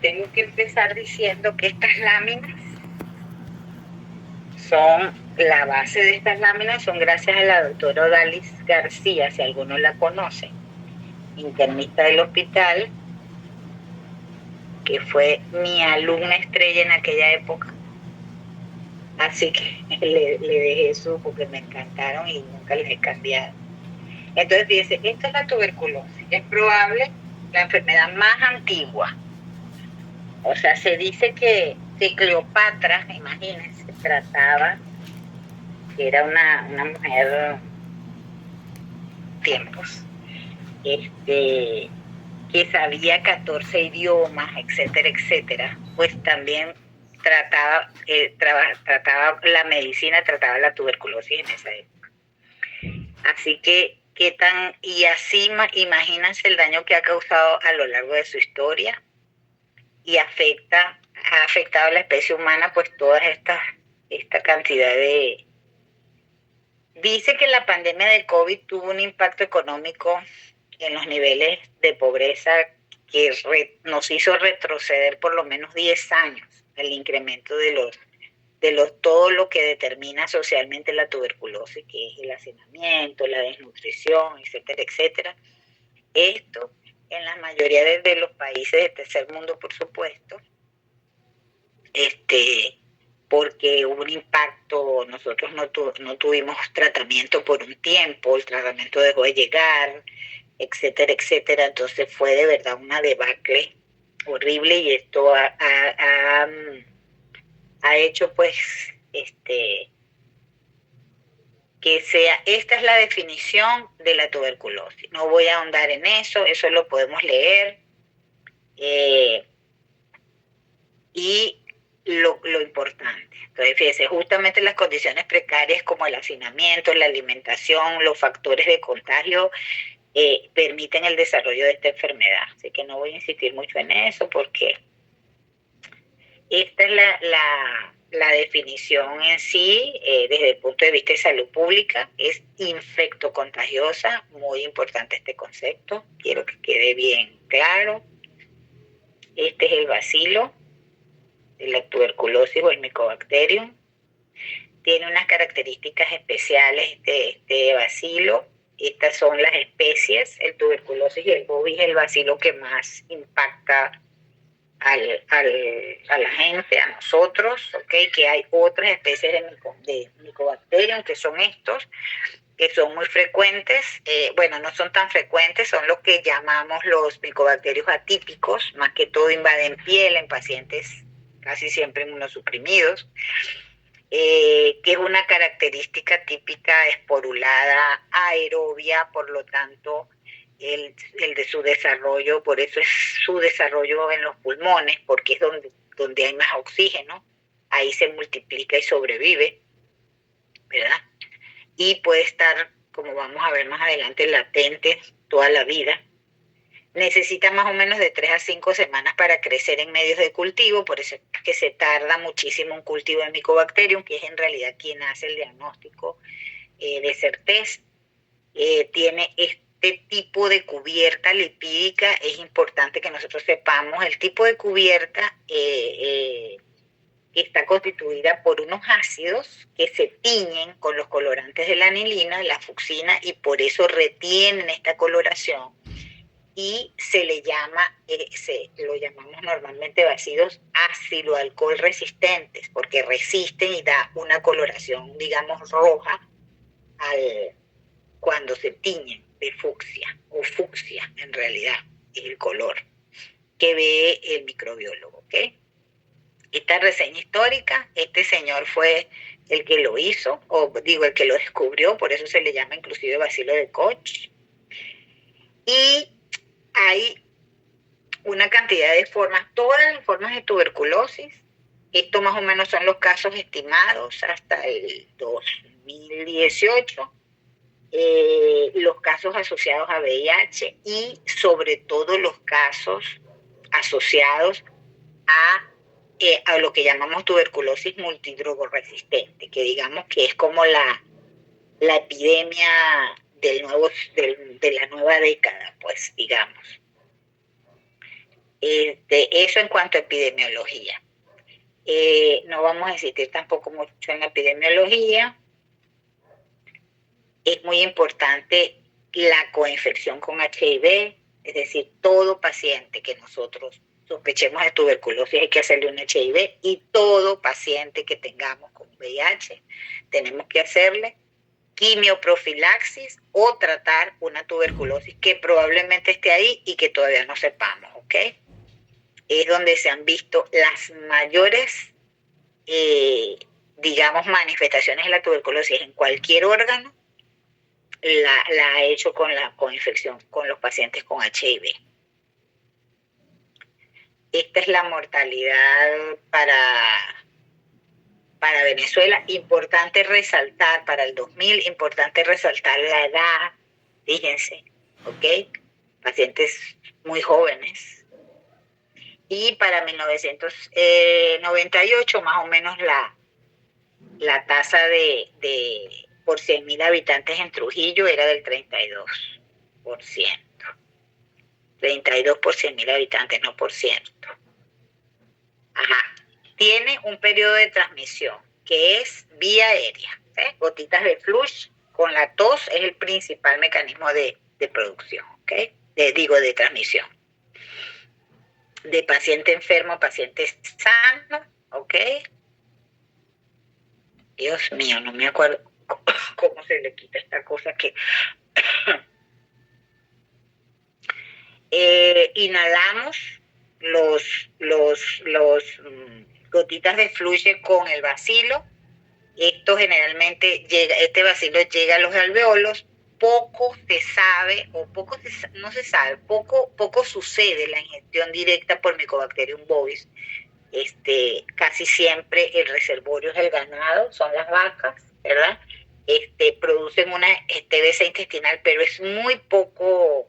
tengo que empezar diciendo que estas láminas son, la base de estas láminas son gracias a la doctora Odalis García, si alguno la conoce, internista del hospital, que fue mi alumna estrella en aquella época. Así que le dejé su, porque me encantaron y nunca les he cambiado. Entonces dice, esta es la tuberculosis, es probable la enfermedad más antigua. O sea, se dice que Cleopatra, imagínense, trataba, que era una mujer tiempos, que sabía 14 idiomas, etcétera, etcétera, pues también trataba la medicina, trataba la tuberculosis en esa época. Así que, ¿qué tan? Y así, imagínense el daño que ha causado a lo largo de su historia y ha afectado a la especie humana, pues toda esta cantidad de... Dice que la pandemia del COVID tuvo un impacto económico en los niveles de pobreza que nos hizo retroceder por lo menos 10 años el incremento de todo lo que determina socialmente la tuberculosis, que es el hacinamiento, la desnutrición, etcétera, etcétera. Esto en la mayoría de los países del tercer mundo, por supuesto, porque hubo un impacto, nosotros no tuvimos tratamiento por un tiempo, el tratamiento dejó de llegar, etcétera, etcétera. Entonces fue de verdad una debacle horrible y esto ha hecho pues que sea, esta es la definición de la tuberculosis. No voy a ahondar en eso lo podemos leer. Y lo importante. Entonces, fíjese, justamente las condiciones precarias como el hacinamiento, la alimentación, los factores de contagio permiten el desarrollo de esta enfermedad. Así que no voy a insistir mucho en eso porque esta es la definición en sí, desde el punto de vista de salud pública, es infectocontagiosa, muy importante este concepto, quiero que quede bien claro. Este es el bacilo de la tuberculosis o el Mycobacterium. Tiene unas características especiales de este bacilo. Estas son las especies, el tuberculosis y el bovis, el bacilo que más impacta a la gente, a nosotros, ¿okay? Que hay otras especies de Mycobacterium, que son estos, que son muy frecuentes, bueno, no son tan frecuentes, son los que llamamos los micobacterios atípicos, más que todo invaden piel en pacientes casi siempre inmunosuprimidos, que es una característica típica esporulada aerobia, por lo tanto, el de su desarrollo, por eso es su desarrollo en los pulmones, porque es donde hay más oxígeno, ahí se multiplica y sobrevive, ¿verdad? Y puede estar, como vamos a ver más adelante, latente toda la vida. Necesita más o menos de 3 a 5 semanas para crecer en medios de cultivo, por eso es que se tarda muchísimo un cultivo de Mycobacterium, que es en realidad quien hace el diagnóstico de certeza. Tiene este tipo de cubierta lipídica, es importante que nosotros sepamos el tipo de cubierta que está constituida por unos ácidos que se tiñen con los colorantes de la anilina, la fucsina, y por eso retienen esta coloración. Y se le llama, lo llamamos normalmente bacilos ácido-alcohol resistentes, porque resisten y da una coloración, digamos, roja cuando se tiñen de fucsia, o fucsia en realidad, es el color que ve el microbiólogo, ¿ok? Esta reseña histórica, este señor fue el que lo hizo, o digo, el que lo descubrió, por eso se le llama inclusive bacilo de Koch. Y hay una cantidad de formas, todas las formas de tuberculosis. Esto más o menos son los casos estimados hasta el 2018. Los casos asociados a VIH y sobre todo los casos asociados a lo que llamamos tuberculosis multidrogoresistente, que digamos que es como la epidemia de la nueva década, pues digamos. Eso en cuanto a epidemiología. No vamos a insistir tampoco mucho en la epidemiología. Es muy importante la coinfección con HIV, es decir, todo paciente que nosotros sospechemos de tuberculosis hay que hacerle un HIV, y todo paciente que tengamos con VIH tenemos que hacerle quimioprofilaxis o tratar una tuberculosis que probablemente esté ahí y que todavía no sepamos, ¿ok? Es donde se han visto las mayores, digamos, manifestaciones de la tuberculosis en cualquier órgano. La ha hecho con la coinfección con los pacientes con HIV. Esta es la mortalidad para Venezuela. Importante resaltar para el 2000, importante resaltar la edad, fíjense, ¿ok? Pacientes muy jóvenes. Y para 1998, más o menos la tasa de por 100.000 habitantes en Trujillo era del 32%. 32 por 100.000 habitantes, no por ciento. Ajá. Tiene un periodo de transmisión que es vía aérea. Gotitas de flush con la tos es el principal mecanismo de producción, ¿ok? De transmisión. De paciente enfermo a paciente sano, ¿ok? Dios mío, no me acuerdo cómo se le quita esta cosa que... Inhalamos los gotitas de fluye con el bacilo. Esto generalmente llega, este bacilo llega a los alveolos. Poco se sabe, o no se sabe, poco sucede la ingestión directa por Mycobacterium bovis. Casi siempre el reservorio es el ganado, son las vacas, ¿verdad? Producen una TBC intestinal, pero es muy poco,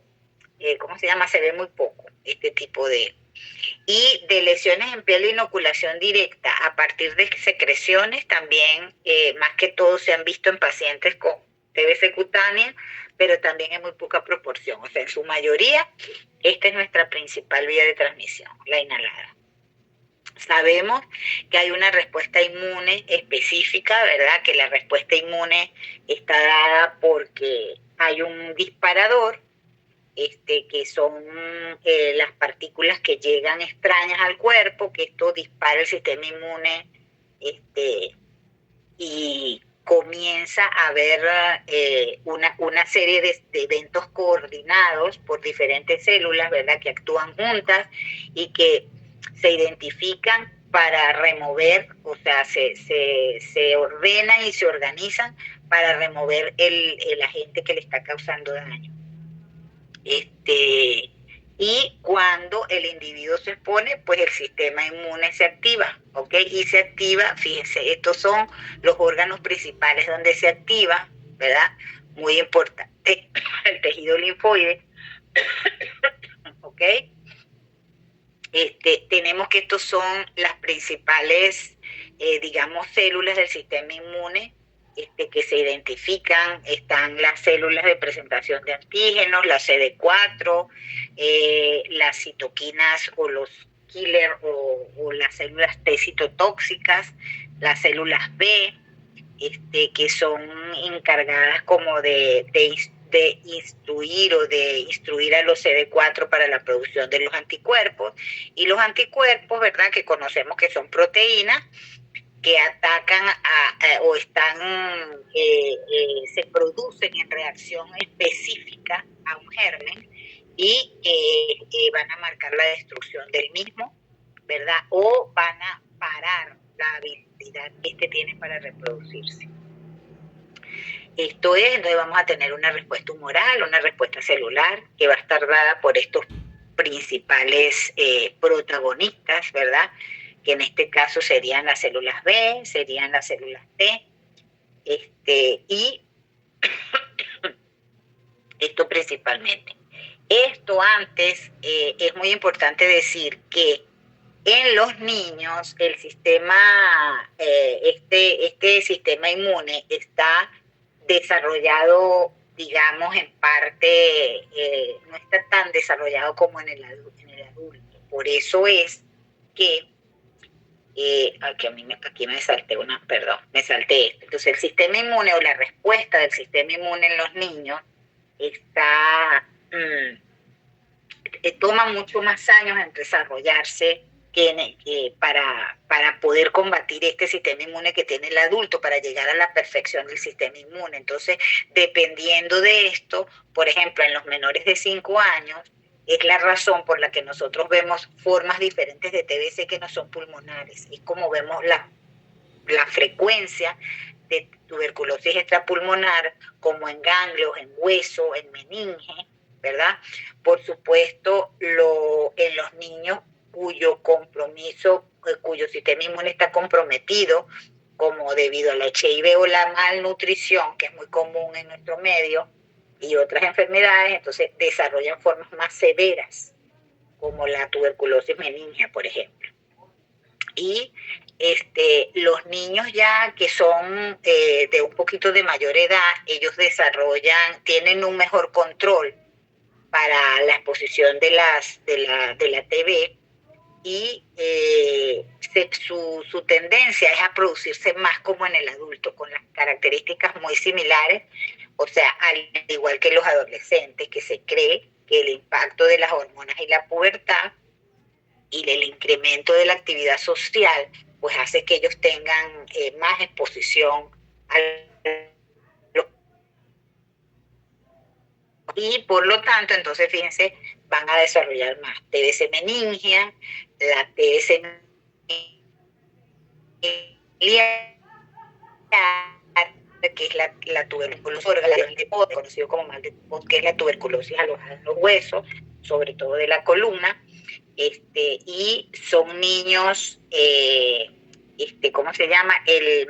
¿cómo se llama? Se ve muy poco este tipo de... Y de lesiones en piel de inoculación directa a partir de secreciones también, más que todo se han visto en pacientes con TBC cutánea, pero también en muy poca proporción. O sea, en su mayoría, esta es nuestra principal vía de transmisión, la inhalada. Sabemos que hay una respuesta inmune específica, ¿verdad? Que la respuesta inmune está dada porque hay un disparador, que son las partículas que llegan extrañas al cuerpo, que esto dispara el sistema inmune, y comienza a haber una serie de eventos coordinados por diferentes células, ¿verdad?, que actúan juntas y que se identifican para remover, o sea, se ordenan y se organizan para remover el agente que le está causando daño. Y cuando el individuo se expone, pues el sistema inmune se activa, ¿ok? Y se activa, fíjense, estos son los órganos principales donde se activa, ¿verdad? Muy importante, el tejido linfoide, ¿ok? Tenemos que estos son las principales, digamos, células del sistema inmune, que se identifican. Están las células de presentación de antígenos, la CD4, las citoquinas o los killer o las células T citotóxicas, las células B, que son encargadas como de instruir a los CD4 para la producción de los anticuerpos. Y los anticuerpos, ¿verdad?, que conocemos que son proteínas que atacan o están se producen en reacción específica a un germen y van a marcar la destrucción del mismo, ¿verdad? O van a parar la habilidad que tiene para reproducirse. Esto es, entonces vamos a tener una respuesta humoral, una respuesta celular, que va a estar dada por estos principales protagonistas, ¿verdad?, que en este caso serían las células B, serían las células T, y esto principalmente. Esto antes, es muy importante decir que en los niños el sistema, este sistema inmune está desarrollado, digamos, en parte, no está tan desarrollado como en el adulto. por eso es que aquí me salté me salté esto. Entonces el sistema inmune o la respuesta del sistema inmune en los niños está toma mucho más años en desarrollarse para poder combatir este sistema inmune que tiene el adulto, para llegar a la perfección del sistema inmune. Entonces, dependiendo de esto, por ejemplo, en los menores de 5 años, es la razón por la que nosotros vemos formas diferentes de TBC que no son pulmonares. Es como vemos la frecuencia de tuberculosis extrapulmonar, como en ganglios, en hueso, en meninge, ¿verdad? Por supuesto, en los niños cuyo sistema inmune está comprometido, como debido al HIV o la malnutrición, que es muy común en nuestro medio, y otras enfermedades, entonces desarrollan formas más severas, como la tuberculosis meningea, por ejemplo. Y los niños ya que son de un poquito de mayor edad, ellos tienen un mejor control para la exposición de la TB, y su tendencia es a producirse más como en el adulto, con las características muy similares, o sea, al igual que los adolescentes, que se cree que el impacto de las hormonas y la pubertad y el incremento de la actividad social, pues hace que ellos tengan más exposición a los... Y por lo tanto, entonces, fíjense, van a desarrollar más TBC meningea, la TBC que es la tuberculosis orgánica de Pot, conocido como mal de Pot, que es la tuberculosis alojada en los huesos, sobre todo de la columna, y son niños, ¿cómo se llama?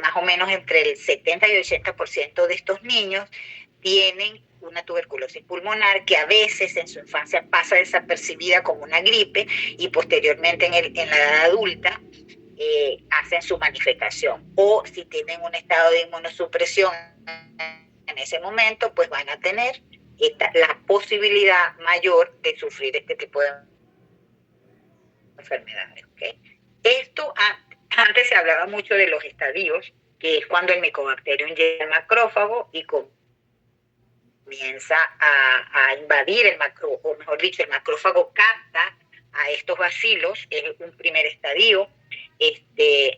Más o menos entre el 70 y el 80% de estos niños tienen una tuberculosis pulmonar que a veces en su infancia pasa desapercibida como una gripe y posteriormente en la edad adulta hacen su manifestación. O si tienen un estado de inmunosupresión en ese momento, pues van a tener la posibilidad mayor de sufrir este tipo de enfermedades. ¿Okay? Esto antes se hablaba mucho de los estadios, que es cuando el Mycobacterium llega al macrófago y comienza a invadir o mejor dicho, el macrófago capta a estos bacilos, es un primer estadio.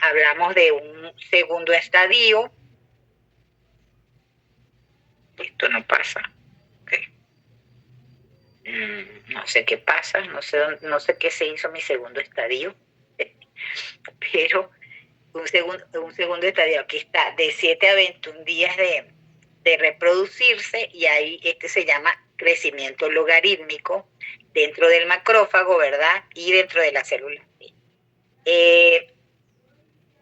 Hablamos de un segundo estadio. Esto no pasa. Okay. No sé qué pasa, no sé qué se hizo mi segundo estadio, pero un segundo estadio, aquí está, de 7 a 21 días de reproducirse, y ahí se llama crecimiento logarítmico dentro del macrófago, ¿verdad? Y dentro de la célula.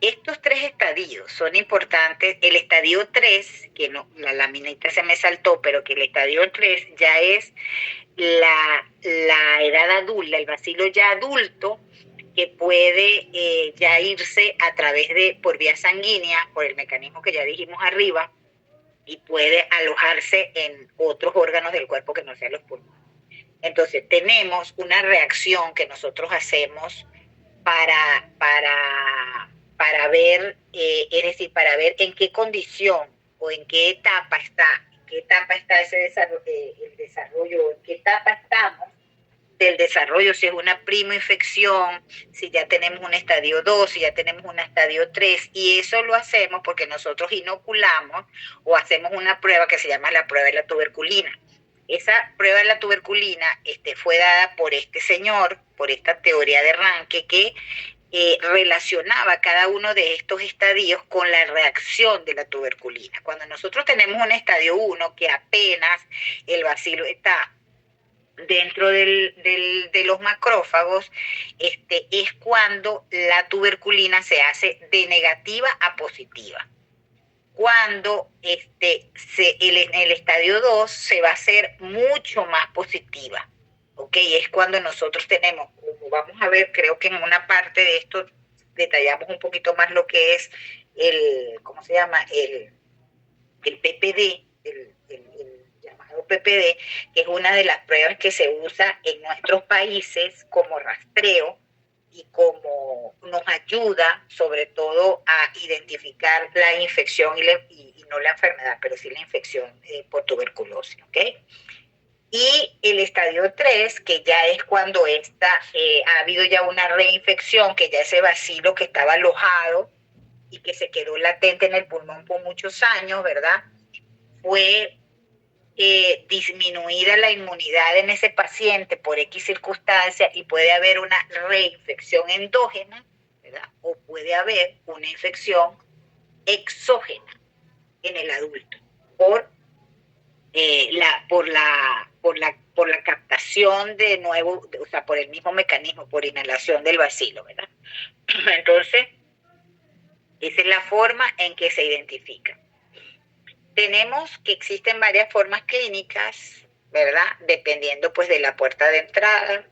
Estos 3 estadios son importantes. El estadio 3, que no, la laminita se me saltó, pero que el estadio 3 ya es la edad adulta, el bacilo ya adulto, que puede ya irse a través por vía sanguínea, por el mecanismo que ya dijimos arriba, y puede alojarse en otros órganos del cuerpo que no sean los pulmones. Entonces, tenemos una reacción que nosotros hacemos para ver, es decir, para ver en qué condición o en qué etapa está ese el desarrollo, en qué etapa estamos del desarrollo, si es una primoinfección, si ya tenemos un estadio 2, si ya tenemos un estadio 3, y eso lo hacemos porque nosotros inoculamos o hacemos una prueba que se llama la prueba de la tuberculina. Esa prueba de la tuberculina fue dada por este señor, por esta teoría de Ranke, que relacionaba cada uno de estos estadios con la reacción de la tuberculina. Cuando nosotros tenemos un estadio 1, que apenas el bacilo está dentro de los macrófagos, es cuando la tuberculina se hace de negativa a positiva. Cuando en el estadio 2 se va a hacer mucho más positiva. ¿Okay? Es cuando nosotros tenemos, como vamos a ver, creo que en una parte de esto detallamos un poquito más lo que es ¿cómo se llama? El PPD, o PPD, que es una de las pruebas que se usa en nuestros países como rastreo y como nos ayuda sobre todo a identificar la infección y no la enfermedad, pero sí la infección por tuberculosis, ¿ok? Y el estadio 3, que ya es cuando ha habido ya una reinfección, que ya ese bacilo que estaba alojado y que se quedó latente en el pulmón por muchos años, ¿verdad? Fue disminuida la inmunidad en ese paciente por X circunstancia y puede haber una reinfección endógena, ¿verdad? O puede haber una infección exógena en el adulto por la captación de nuevo, o sea, por el mismo mecanismo, por inhalación del bacilo, ¿verdad? Entonces, esa es la forma en que se identifica. Tenemos que existen varias formas clínicas, ¿verdad? Dependiendo pues de la puerta de entrada.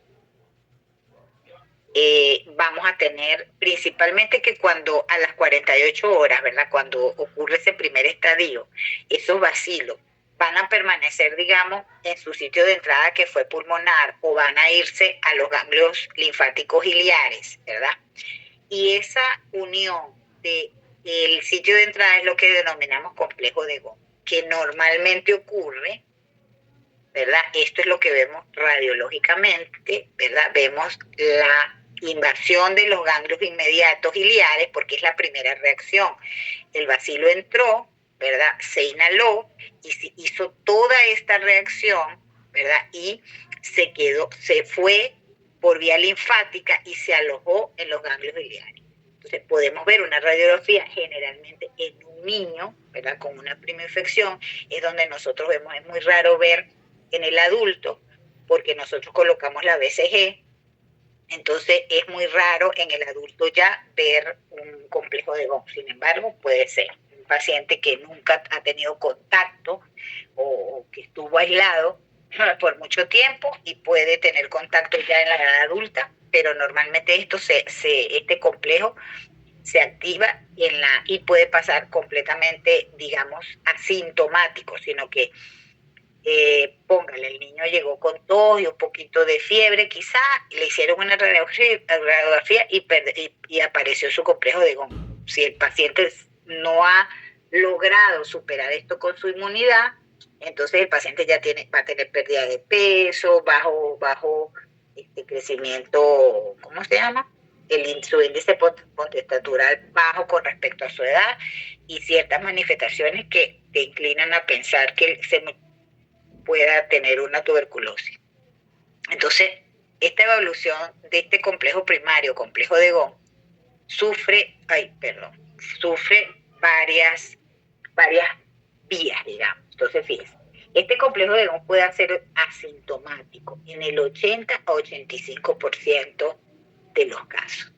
Vamos a tener principalmente que cuando a las 48 horas, ¿verdad? Cuando ocurre ese primer estadio, esos bacilos van a permanecer, digamos, en su sitio de entrada que fue pulmonar o van a irse a los ganglios linfáticos biliares, ¿verdad? Y esa unión del sitio de entrada es lo que denominamos complejo de Gom, que normalmente ocurre, ¿verdad? Esto es lo que vemos radiológicamente, ¿verdad? Vemos la invasión de los ganglios inmediatos biliares porque es la primera reacción. El bacilo entró, ¿verdad? Se inhaló y se hizo toda esta reacción, ¿verdad? Y se fue por vía linfática y se alojó en los ganglios biliares. Entonces podemos ver una radiografía generalmente en un niño, ¿verdad? Con una prima infección, es donde nosotros vemos, es muy raro ver en el adulto, porque nosotros colocamos la BCG, entonces es muy raro en el adulto ya ver un complejo de Gom. Sin embargo, puede ser un paciente que nunca ha tenido contacto o que estuvo aislado por mucho tiempo y puede tener contacto ya en la edad adulta, pero normalmente este complejo se activa y puede pasar completamente, digamos, asintomático, sino que póngale, el niño llegó con tos y un poquito de fiebre, quizá le hicieron una radiografía y apareció su complejo de Gom. Si el paciente no ha logrado superar esto con su inmunidad, entonces el paciente ya va a tener pérdida de peso, bajo crecimiento, ¿cómo se llama? Su índice postestatural bajo con respecto a su edad y ciertas manifestaciones que te inclinan a pensar que se pueda tener una tuberculosis. Entonces, esta evolución de este complejo primario, complejo de Gom, sufre varias vías, digamos. Entonces, fíjense, este complejo de Gom puede ser asintomático en el 80 a 85% de los casos.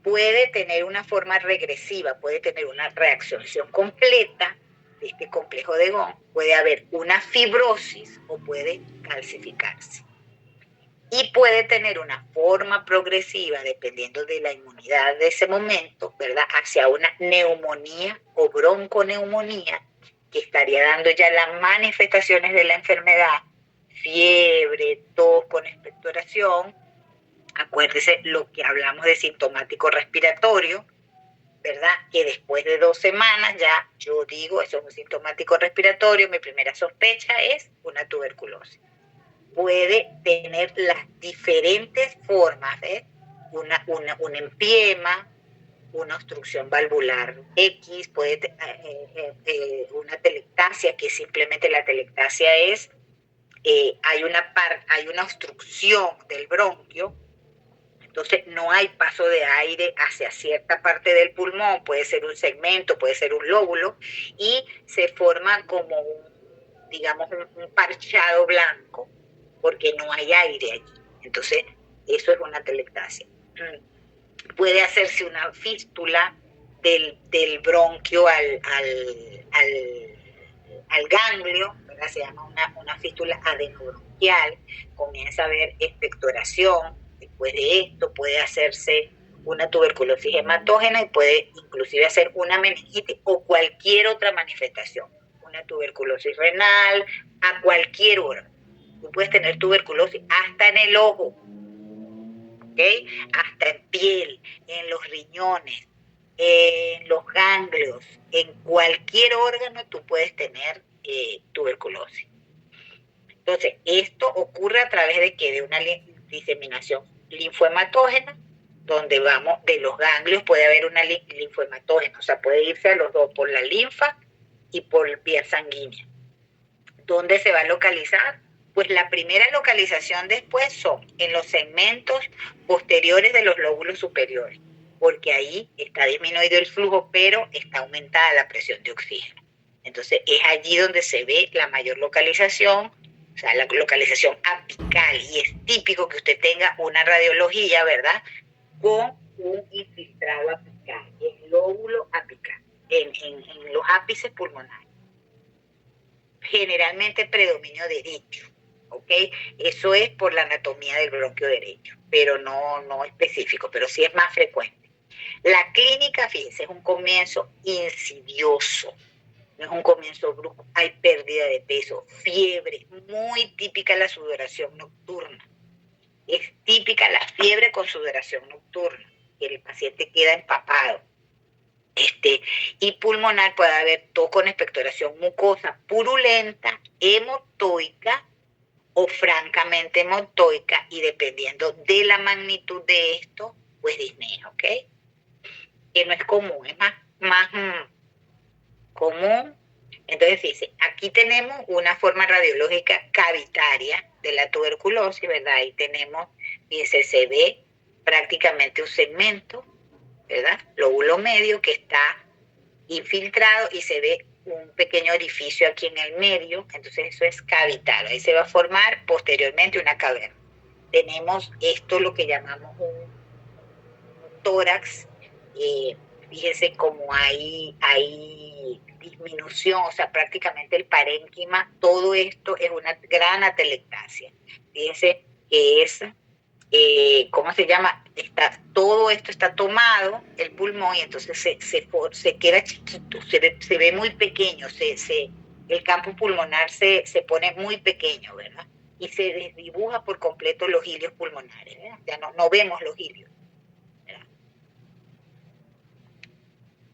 Puede tener una forma regresiva, puede tener una reacción completa de este complejo de Gom, puede haber una fibrosis o puede calcificarse. Y puede tener una forma progresiva, dependiendo de la inmunidad de ese momento, ¿verdad? Hacia una neumonía o bronconeumonía, que estaría dando ya las manifestaciones de la enfermedad, fiebre, tos con expectoración. Acuérdese lo que hablamos de sintomático respiratorio, ¿verdad? Que después de 2 semanas ya yo digo, eso es un sintomático respiratorio, mi primera sospecha es una tuberculosis. Puede tener las diferentes formas, ¿ves? Un empiema, una obstrucción valvular X, puede una telectasia, que simplemente la telectasia es, hay una obstrucción del bronquio. Entonces no hay paso de aire hacia cierta parte del pulmón, puede ser un segmento, puede ser un lóbulo, y se forma como digamos, un parchado blanco, porque no hay aire allí. Entonces, eso es una telectasia. Puede hacerse una fístula del bronquio al ganglio, ¿verdad? Se llama una fístula adenobronquial, comienza a haber expectoración. Después de esto puede hacerse una tuberculosis hematógena y puede inclusive hacer una meningitis o cualquier otra manifestación. una tuberculosis renal, a cualquier órgano. Tú puedes tener tuberculosis hasta en el ojo, ¿ok? Hasta en piel, en los riñones, en los ganglios, en cualquier órgano tú puedes tener tuberculosis. Entonces, esto ocurre a través de que de una diseminación linfohematógena, donde vamos, de los ganglios puede haber una linfohematógena, o sea, puede irse a los dos, por la linfa y por vía sanguínea. ¿Dónde se va a localizar? Pues la primera localización después son en los segmentos posteriores de los lóbulos superiores, porque ahí está disminuido el flujo, pero está aumentada la presión de oxígeno. Entonces es allí donde se ve la mayor localización, o sea, la localización apical, y es típico que usted tenga una radiología, ¿verdad?, con un infiltrado apical, el lóbulo apical, en los ápices pulmonares. Generalmente predominio derecho, ¿ok? Eso es por la anatomía del bronquio derecho, pero no específico, pero sí es más frecuente. La clínica, fíjense, es un comienzo insidioso, no es un comienzo brusco. Hay pérdida de peso, fiebre, muy típica la sudoración nocturna. Es típica la fiebre con sudoración nocturna, que el paciente queda empapado. Y pulmonar puede haber tos con expectoración mucosa purulenta, hemotoica o francamente hemotoica, y dependiendo de la magnitud de esto, pues disnea, ¿ok? Que no es común, es más común. Entonces, fíjense, aquí tenemos una forma radiológica cavitaria de la tuberculosis, ¿verdad? Ahí tenemos, fíjense, se ve prácticamente un segmento, ¿verdad? Lóbulo medio que está infiltrado y se ve un pequeño orificio aquí en el medio, entonces eso es cavital. Ahí se va a formar posteriormente una caverna. Tenemos esto, lo que llamamos un tórax. Fíjense cómo hay disminución, o sea, prácticamente el parénquima, todo esto es una gran atelectasia. Fíjense que es, ¿cómo se llama? Todo esto está tomado, el pulmón, y entonces se queda chiquito, se ve muy pequeño, el campo pulmonar se pone muy pequeño, ¿verdad? Y se desdibuja por completo los hilios pulmonares, ¿verdad? Ya no vemos los hilios.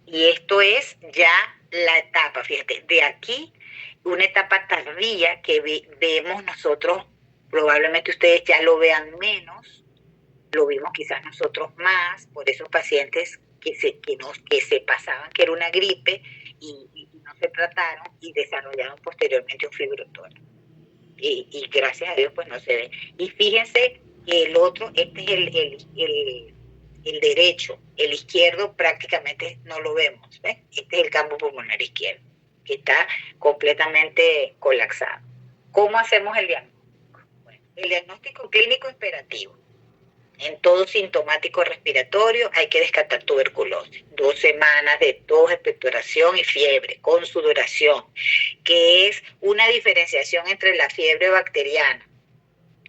Y esto es ya la etapa, fíjate, de aquí, una etapa tardía que vemos nosotros, probablemente ustedes ya lo vean menos, lo vimos quizás nosotros más, por esos pacientes que se pasaban que era una gripe y no se trataron y desarrollaron posteriormente un fibrotórax. Y gracias a Dios pues no se ve. Y fíjense que el otro, este es el derecho, el izquierdo prácticamente no lo vemos, ¿ves? Este es el campo pulmonar izquierdo, que está completamente colapsado. ¿Cómo hacemos el diagnóstico? Bueno, el diagnóstico clínico imperativo. En todo sintomático respiratorio hay que descartar tuberculosis. 2 semanas de tos, expectoración y fiebre con sudoración, que es una diferenciación entre la fiebre bacteriana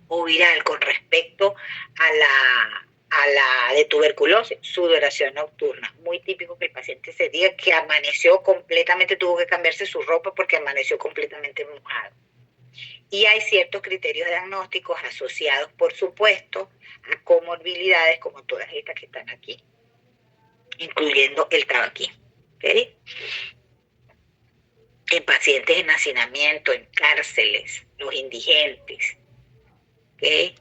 o viral con respecto a la de tuberculosis, sudoración nocturna. Muy típico que el paciente se diga que amaneció completamente, tuvo que cambiarse su ropa porque amaneció completamente mojado. Y hay ciertos criterios diagnósticos asociados, por supuesto, a comorbilidades como todas estas que están aquí, incluyendo el tabaquismo. ¿Okay? En pacientes en hacinamiento, en cárceles, los indigentes. ¿Okay?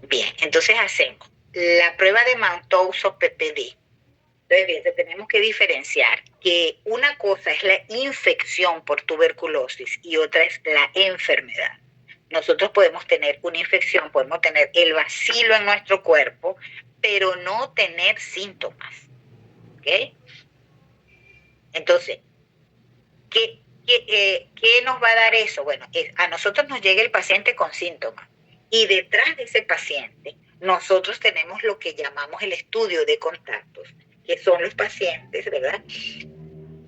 Bien, entonces hacemos la prueba de Mountauso PPD. Entonces, bien, tenemos que diferenciar que una cosa es la infección por tuberculosis y otra es la enfermedad. Nosotros podemos tener una infección, podemos tener el bacilo en nuestro cuerpo, pero no tener síntomas. ¿Ok? Entonces, ¿qué nos va a dar eso? Bueno, a nosotros nos llega el paciente con síntomas y detrás de ese paciente nosotros tenemos lo que llamamos el estudio de contactos, que son los pacientes, ¿verdad?,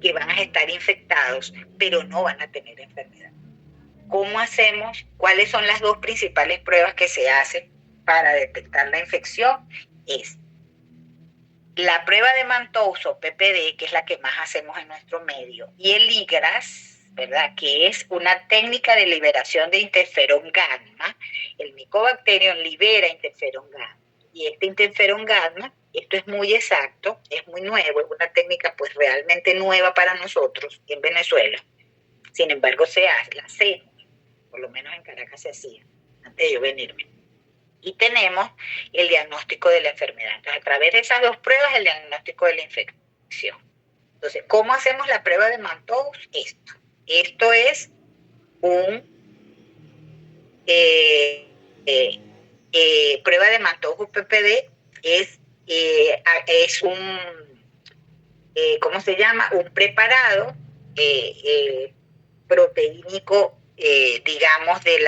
que van a estar infectados, pero no van a tener enfermedad. ¿Cómo hacemos? ¿Cuáles son las 2 principales pruebas que se hacen para detectar la infección? Es la prueba de Mantoux o PPD, que es la que más hacemos en nuestro medio, y el IGRAS, ¿verdad? Que es una técnica de liberación de interferón gamma. El Mycobacterium libera interferón gamma. Y este interferón gamma, esto es muy exacto, es muy nuevo, es una técnica pues realmente nueva para nosotros en Venezuela. Sin embargo, la hacemos, por lo menos en Caracas se hacía, antes de yo venirme. Y tenemos el diagnóstico de la enfermedad. Entonces, a través de esas dos pruebas, el diagnóstico de la infección. Entonces, ¿cómo hacemos la prueba de Mantoux? Esto es un prueba de Mantoux PPD, es un, ¿cómo se llama? Un preparado proteínico, digamos, del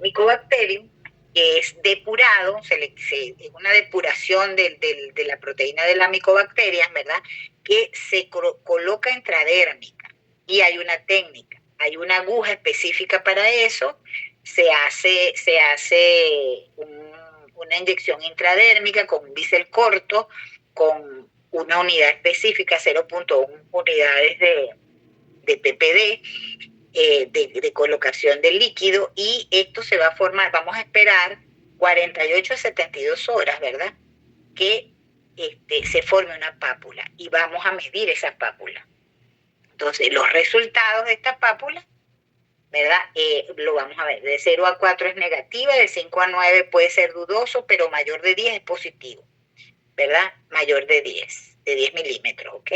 Mycobacterium, que es depurado, es una depuración de la proteína de la Mycobacteria, ¿verdad? Que se coloca intradérmica. Y hay una técnica, hay una aguja específica para eso, se hace una inyección intradérmica con un bisel corto, con una unidad específica, 0.1 unidades de PPD, de colocación del líquido, y esto se va a formar, vamos a esperar 48 a 72 horas, ¿verdad? Que se forme una pápula y vamos a medir esa pápula. Entonces, los resultados de esta pápula, ¿verdad? Lo vamos a ver, de 0 a 4 es negativa, de 5 a 9 puede ser dudoso, pero mayor de 10 es positivo, ¿verdad? Mayor de 10 milímetros, ¿ok?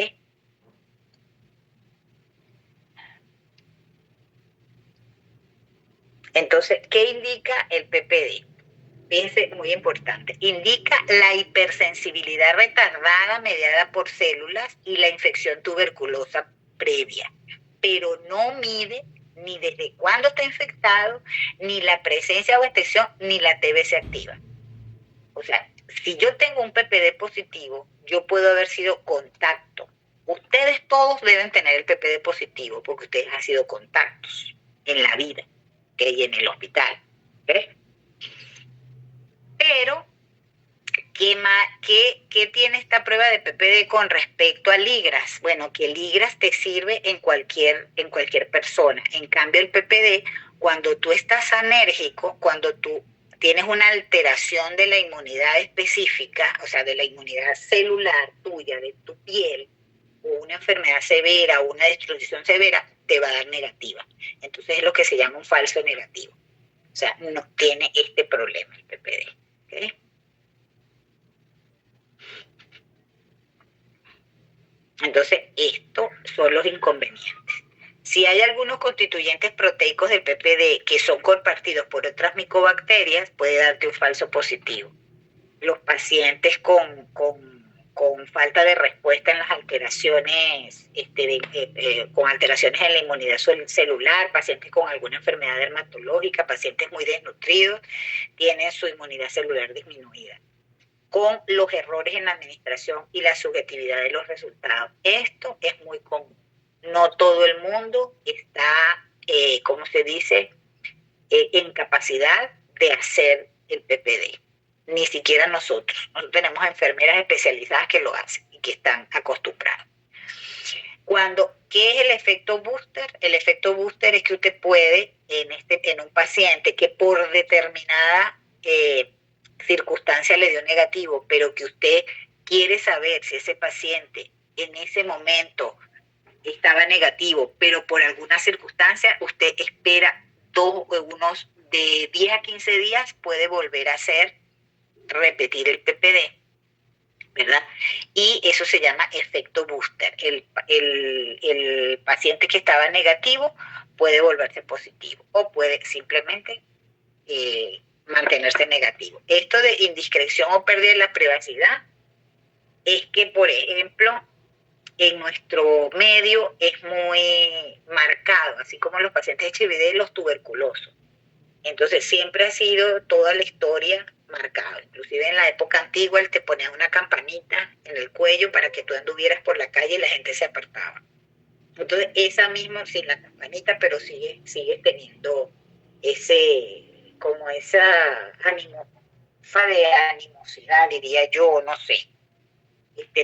Entonces, ¿qué indica el PPD? Fíjense, muy importante, indica la hipersensibilidad retardada mediada por células y la infección tuberculosa previa, pero no mide ni desde cuándo está infectado, ni la presencia o extensión, ni la TBC activa. O sea, si yo tengo un PPD positivo, yo puedo haber sido contacto. Ustedes todos deben tener el PPD positivo porque ustedes han sido contactos en la vida, ¿okay? Y en el hospital, ¿okay? Pero, ¿qué tiene esta prueba de PPD con respecto al IGRAS? Bueno, que el IGRAS te sirve en cualquier persona. En cambio, el PPD, cuando tú estás anérgico, cuando tú tienes una alteración de la inmunidad específica, o sea, de la inmunidad celular tuya, de tu piel, o una enfermedad severa o una destrucción severa, te va a dar negativa. Entonces es lo que se llama un falso negativo. O sea, no tiene este problema el PPD. ¿Okay? Entonces, estos son los inconvenientes. Si hay algunos constituyentes proteicos del PPD que son compartidos por otras micobacterias, puede darte un falso positivo. Los pacientes con falta de respuesta en las alteraciones, con alteraciones en la inmunidad celular, pacientes con alguna enfermedad dermatológica, pacientes muy desnutridos, tienen su inmunidad celular disminuida, con los errores en la administración y la subjetividad de los resultados. Esto es muy común. No todo el mundo está, ¿cómo se dice?, en capacidad de hacer el PPD. Ni siquiera nosotros. Nosotros tenemos enfermeras especializadas que lo hacen y que están acostumbradas. ¿Qué es el efecto booster? El efecto booster es que usted puede, en un paciente que por determinada circunstancia le dio negativo, pero que usted quiere saber si ese paciente en ese momento estaba negativo, pero por alguna circunstancia usted espera unos de 10 a 15 días, puede volver a repetir el PPD, ¿verdad? Y eso se llama efecto booster. El paciente que estaba negativo puede volverse positivo o puede simplemente mantenerse negativo. Esto de indiscreción o pérdida de la privacidad es que, por ejemplo, en nuestro medio es muy marcado, así como los pacientes de HIV, los tuberculosos. Entonces siempre ha sido toda la historia marcada. Inclusive en la época antigua él te ponía una campanita en el cuello para que tú anduvieras por la calle y la gente se apartaba. Entonces esa misma, sin la campanita, pero sigue teniendo esa de animosidad, diría yo, no sé.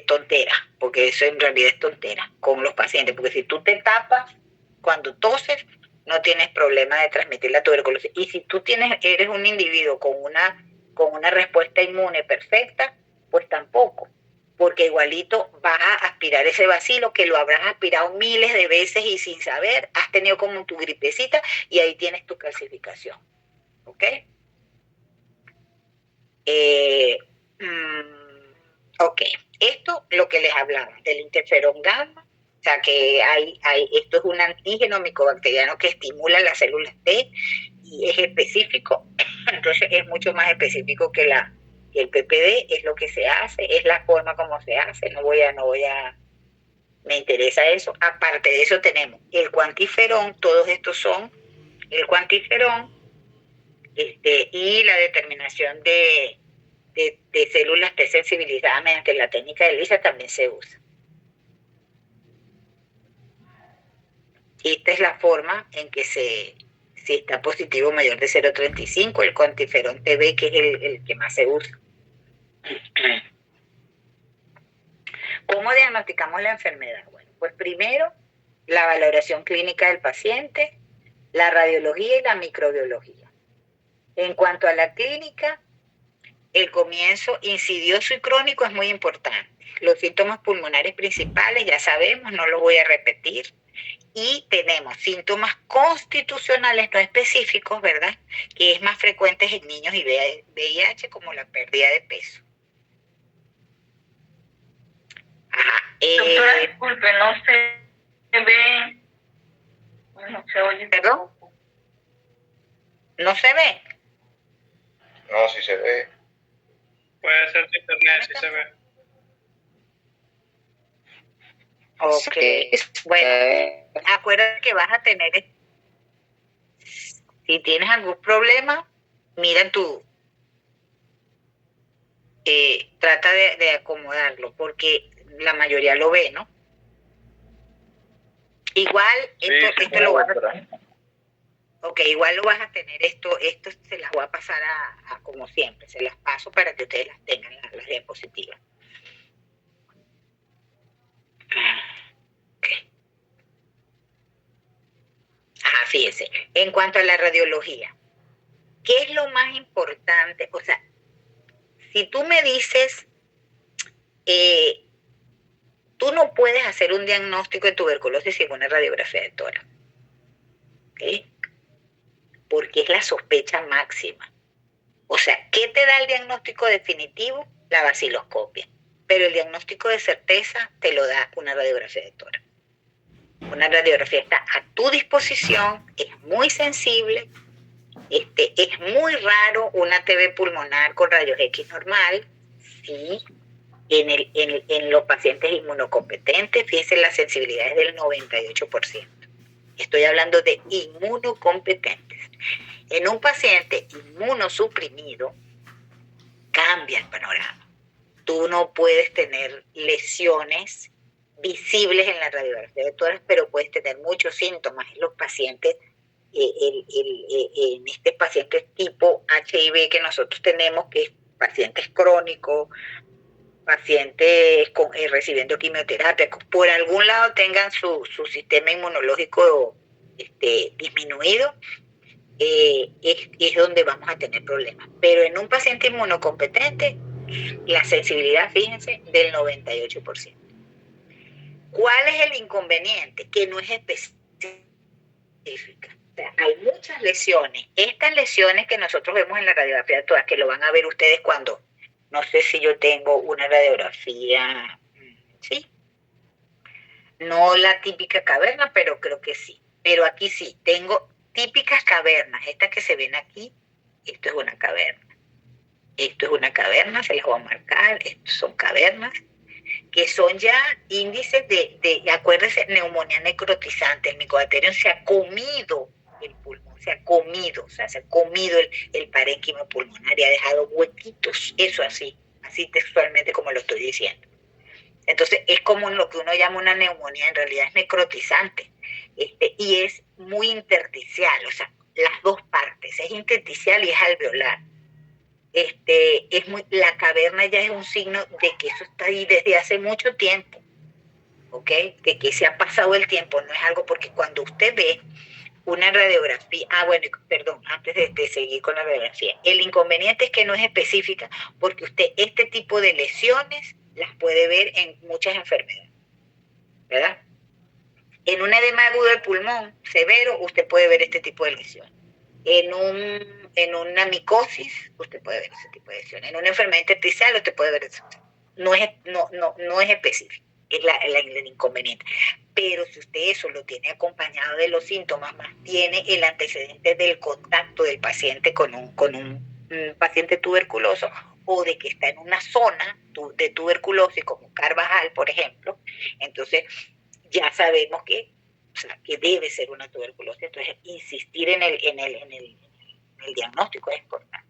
tontera, porque eso en realidad es tontera con los pacientes, porque si tú te tapas cuando toses, no tienes problema de transmitir la tuberculosis. Y si tú eres un individuo con una respuesta inmune perfecta, pues tampoco, porque igualito vas a aspirar ese bacilo que lo habrás aspirado miles de veces y sin saber, has tenido como tu gripecita y ahí tienes tu calcificación. ¿Ok? Ok, esto lo que les hablaba del interferón gamma, o sea que esto es un antígeno micobacteriano que estimula las células T y es específico, entonces es mucho más específico que el PPD, es lo que se hace, es la forma como se hace, me interesa eso. Aparte de eso tenemos el cuantiferón, todos estos son el cuantiferón, y la determinación de células T sensibilizadas mediante la técnica de ELISA también se usa. Esta es la forma en que si está positivo mayor de 0,35, el cuantiferón TB, que es el que más se usa. ¿Cómo diagnosticamos la enfermedad? Bueno, pues primero, la valoración clínica del paciente, la radiología y la microbiología. En cuanto a la clínica, el comienzo insidioso y crónico es muy importante. Los síntomas pulmonares principales, ya sabemos, no los voy a repetir. Y tenemos síntomas constitucionales no específicos, ¿verdad? Que es más frecuentes en niños y VIH, como la pérdida de peso. Ajá. Doctora, disculpe, no se ve. No se oye. ¿Perdón? ¿No se ve? No, sí se ve. Puede ser de internet, sí se ve. Ok, bueno, acuérdate que vas a tener, si tienes algún problema, mira trata de acomodarlo, porque la mayoría lo ve, ¿no? Igual, esto lo vas a... Ok, igual lo vas a tener, esto se las voy a pasar a como siempre, se las paso para que ustedes las tengan, las diapositivas. Okay. Ajá, fíjense, en cuanto a la radiología, ¿qué es lo más importante? O sea, si tú me dices, tú no puedes hacer un diagnóstico de tuberculosis sin una radiografía de tórax, ¿ok? Porque es la sospecha máxima. O sea, ¿qué te da el diagnóstico definitivo? La vaciloscopia. Pero el diagnóstico de certeza te lo da una radiografía de tórax. Una radiografía está a tu disposición, es muy sensible, es muy raro una TB pulmonar con rayos X normal, sí, en los pacientes inmunocompetentes, fíjense, la sensibilidad es del 98%. Estoy hablando de inmunocompetentes. En un paciente inmunosuprimido cambia el panorama. Tú no puedes tener lesiones visibles en la radiografía de tórax, pero puedes tener muchos síntomas en los pacientes, en este paciente tipo HIV que nosotros tenemos, que es pacientes crónicos, pacientes recibiendo quimioterapia, por algún lado tengan su sistema inmunológico disminuido, es donde vamos a tener problemas. Pero en un paciente inmunocompetente, la sensibilidad, fíjense, del 98%. ¿Cuál es el inconveniente? Que no es específica. O sea, hay muchas lesiones. Estas lesiones que nosotros vemos en la radiografía de tórax, que lo van a ver ustedes cuando, no sé si yo tengo una radiografía, ¿sí? No la típica caverna, pero creo que sí. Pero aquí sí, tengo típicas cavernas. Estas que se ven aquí, esto es una caverna. Esto es una caverna, se las voy a marcar. Estos son cavernas, que son ya índices acuérdense, neumonía necrotizante. El Mycobacterium se ha comido el pulmón, se ha comido el parénquima pulmonar y ha dejado huequitos, eso así textualmente como lo estoy diciendo. Entonces es como lo que uno llama una neumonía, en realidad es necrotizante, y es muy intersticial, o sea, las dos partes, es intersticial y es alveolar. la caverna ya es un signo de que eso está ahí desde hace mucho tiempo, ¿ok? De que se ha pasado el tiempo, no es algo porque cuando usted ve una radiografía, bueno, perdón, antes de seguir con la radiografía, el inconveniente es que no es específica porque usted este tipo de lesiones las puede ver en muchas enfermedades, ¿verdad? En un edema agudo del pulmón severo usted puede ver este tipo de lesiones. En una micosis usted puede ver ese tipo de lesiones. En una enfermedad intersticial usted puede ver eso. No es específico, es el inconveniente. Pero si usted eso lo tiene acompañado de los síntomas, más tiene el antecedente del contacto del paciente con un paciente tuberculoso o de que está en una zona de tuberculosis como Carvajal, por ejemplo, entonces ya sabemos que debe ser una tuberculosis. Entonces, insistir en el diagnóstico es importante.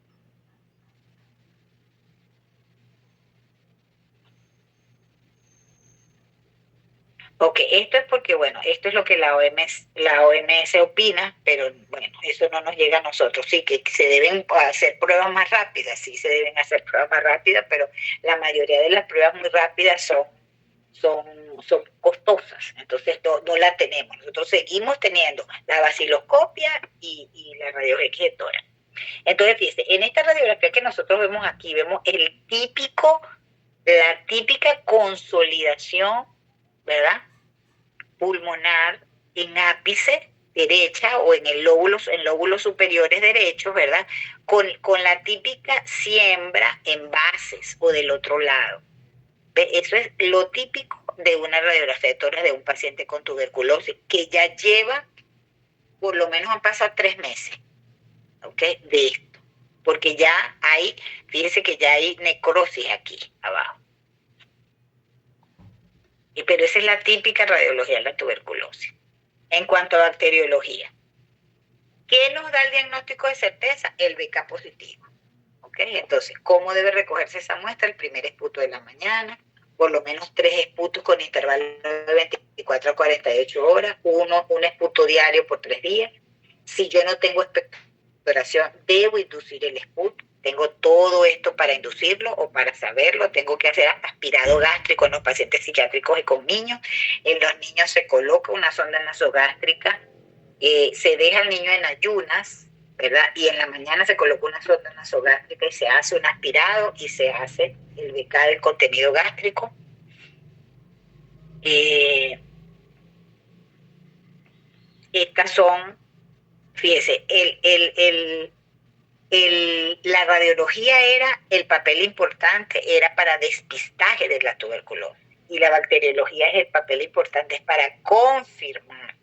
Ok, esto es porque, bueno, esto es lo que la OMS opina, pero bueno, eso no nos llega a nosotros. Sí, que se deben hacer pruebas más rápidas, sí se deben hacer pruebas más rápidas, pero la mayoría de las pruebas muy rápidas son costosas, entonces no la tenemos. Nosotros seguimos teniendo la vaciloscopia y la radiografía de tórax. Entonces, fíjese, en esta radiografía que nosotros vemos aquí, vemos la típica consolidación, ¿verdad? Pulmonar en ápice derecha o en lóbulos superiores derechos, ¿verdad? Con la típica siembra en bases o del otro lado. Eso es lo típico de una radiografía de tórax de un paciente con tuberculosis que ya lleva, por lo menos han pasado 3 meses, ¿ok? De esto. Porque ya fíjense que ya hay necrosis aquí abajo. Pero esa es la típica radiología de la tuberculosis. En cuanto a bacteriología, ¿qué nos da el diagnóstico de certeza? El BK positivo. ¿Ok? Entonces, ¿cómo debe recogerse esa muestra? El primer esputo de la mañana, por lo menos 3 esputos con intervalo de 24 a 48 horas, un esputo diario por 3 días. Si yo no tengo expectoración, debo inducir el esputo. Tengo todo esto para inducirlo o para saberlo. Tengo que hacer aspirado gástrico en los pacientes psiquiátricos y con niños. En los niños se coloca una sonda nasogástrica, se deja al niño en ayunas, ¿verdad? Y en la mañana se coloca una sonda nasogástrica y se hace un aspirado y se hace el BK del contenido gástrico. Estas son, fíjese, la radiología el papel importante era para despistaje de la tuberculosis y la bacteriología es el papel importante, es para confirmar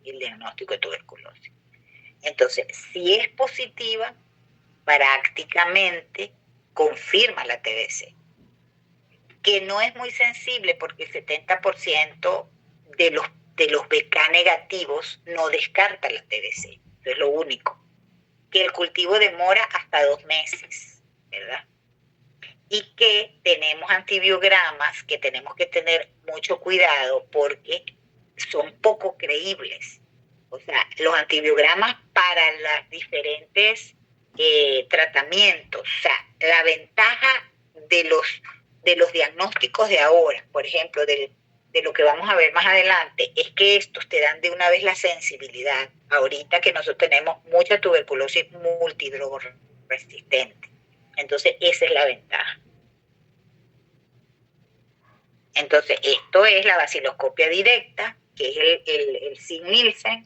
el diagnóstico de tuberculosis. Entonces, si es positiva, prácticamente confirma la TBC, que no es muy sensible porque el 70% de los BK negativos no descarta la TBC, eso es lo único. Que el cultivo demora hasta 2 meses, ¿verdad? Y que tenemos antibiogramas que tenemos que tener mucho cuidado porque son poco creíbles. O sea, los antibiogramas para los diferentes tratamientos, o sea, la ventaja de los diagnósticos de ahora, por ejemplo, de lo que vamos a ver más adelante, es que estos te dan de una vez la sensibilidad. Ahorita que nosotros tenemos mucha tuberculosis multidrogoresistente. Entonces, esa es la ventaja. Entonces, esto es la vaciloscopia directa, que es el Sig-Nielsen,